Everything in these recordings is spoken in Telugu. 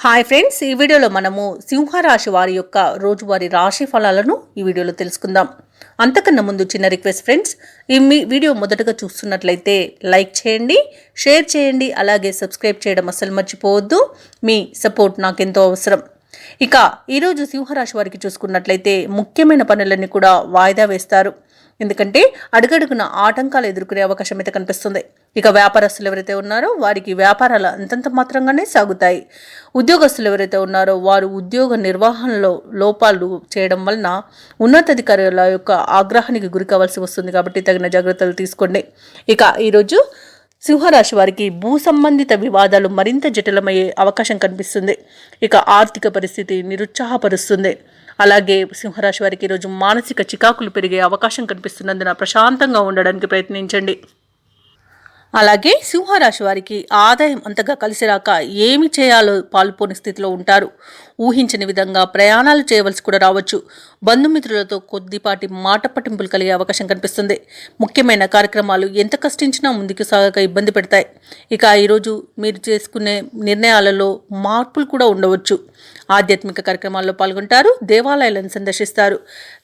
హాయ్ ఫ్రెండ్స్, ఈ వీడియోలో మనము సింహరాశి వారి యొక్క రోజువారీ రాశి ఫలాలను ఈ వీడియోలో తెలుసుకుందాం. అంతకన్నా ముందు చిన్న రిక్వెస్ట్ ఫ్రెండ్స్, ఈ వీడియో మొదటగా చూస్తున్నట్లయితే లైక్ చేయండి, షేర్ చేయండి, అలాగే సబ్స్క్రైబ్ చేయడం అస్సలు మర్చిపోవద్దు. మీ సపోర్ట్ నాకెంతో అవసరం. ఇక ఈరోజు సింహరాశి వారికి చూసుకున్నట్లయితే ముఖ్యమైన పనులన్నీ కూడా వాయిదా వేస్తారు. ఎందుకంటే అడుగడుగున ఆటంకాలు ఎదుర్కొనే అవకాశం అయితే కనిపిస్తుంది. ఇక వ్యాపారస్తులు ఎవరైతే ఉన్నారో వారికి వ్యాపారాలు అంతంత మాత్రంగానే సాగుతాయి. ఉద్యోగస్తులు ఎవరైతే ఉన్నారో వారు ఉద్యోగ నిర్వహణలో లోపాలు చేయడం వలన ఉన్నతాధికారుల యొక్క ఆగ్రహానికి గురి కావాల్సి వస్తుంది. కాబట్టి తగిన జాగ్రత్తలు తీసుకోండి. ఇక ఈరోజు సింహరాశి వారికి భూ సంబంధిత వివాదాలు మరింత జటిలమయ్యే అవకాశం కనిపిస్తుంది. ఇక ఆర్థిక పరిస్థితి నిరుత్సాహపరుస్తుంది. అలాగే సింహరాశి వారికి ఈరోజు మానసిక చికాకులు పెరిగే అవకాశం కనిపిస్తున్నందున ప్రశాంతంగా ఉండడానికి ప్రయత్నించండి. అలాగే సింహరాశి వారికి ఆదాయం అంతగా కలిసి రాక ఏమి చేయాలో పాల్పోని స్థితిలో ఉంటారు. ఊహించని విధంగా ప్రయాణాలు చేయవలసి కూడా రావచ్చు. బంధుమిత్రులతో కొద్దిపాటి మాట పట్టింపులు కలిగే అవకాశం కనిపిస్తుంది. ముఖ్యమైన కార్యక్రమాలు ఎంత కష్టించినా ముందుకు సాగక ఇబ్బంది పెడతాయి. ఇక ఈరోజు మీరు చేసుకునే నిర్ణయాలలో మార్పులు కూడా ఉండవచ్చు. ఆధ్యాత్మిక కార్యక్రమాల్లో పాల్గొంటారు. దేవాలయాలను సందర్శిస్తారు.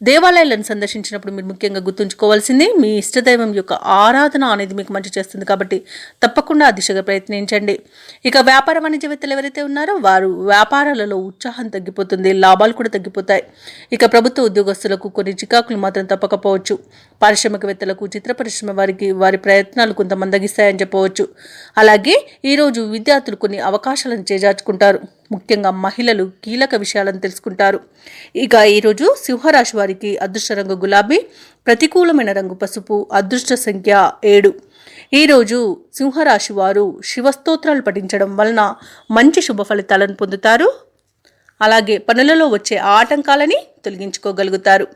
దేవాలయాలను సందర్శించినప్పుడు మీరు ముఖ్యంగా గుర్తుంచుకోవాల్సింది మీ ఇష్టదైవం యొక్క ఆరాధన అనేది మీకు మంచి చేస్తుంది. కాబట్టి తప్పకుండా ఆ దిశగా ప్రయత్నించండి. ఇక వ్యాపార వాణిజ్యవేత్తలు ఎవరైతే ఉన్నారో వారు వ్యాపారాలలో ఉత్సాహం తగ్గిపోతుంది, లాభాలు కూడా తగ్గిపోతాయి. ఇక ప్రభుత్వ ఉద్యోగస్తులకు కొన్ని చికాకులు మాత్రం తప్పకపోవచ్చు. పారిశ్రామికవేత్తలకు, చిత్ర పరిశ్రమ వారికి వారి ప్రయత్నాలు కొంత మందగిస్తాయని చెప్పవచ్చు. అలాగే ఈరోజు విద్యార్థులు కొన్ని అవకాశాలను చేజార్చుకుంటారు. ముఖ్యంగా మహిళలు కీలక విషయాలను తెలుసుకుంటారు. ఇక ఈరోజు సింహరాశి వారికి అదృష్ట రంగు గులాబీ, ప్రతికూలమైన రంగు పసుపు, అదృష్ట సంఖ్య 7. ఈరోజు సింహరాశి వారు శివస్తోత్రాలు పఠించడం వలన మంచి శుభ ఫలితాలను పొందుతారు. అలాగే పనులలో వచ్చే ఆటంకాలని తొలగించుకోగలుగుతారు.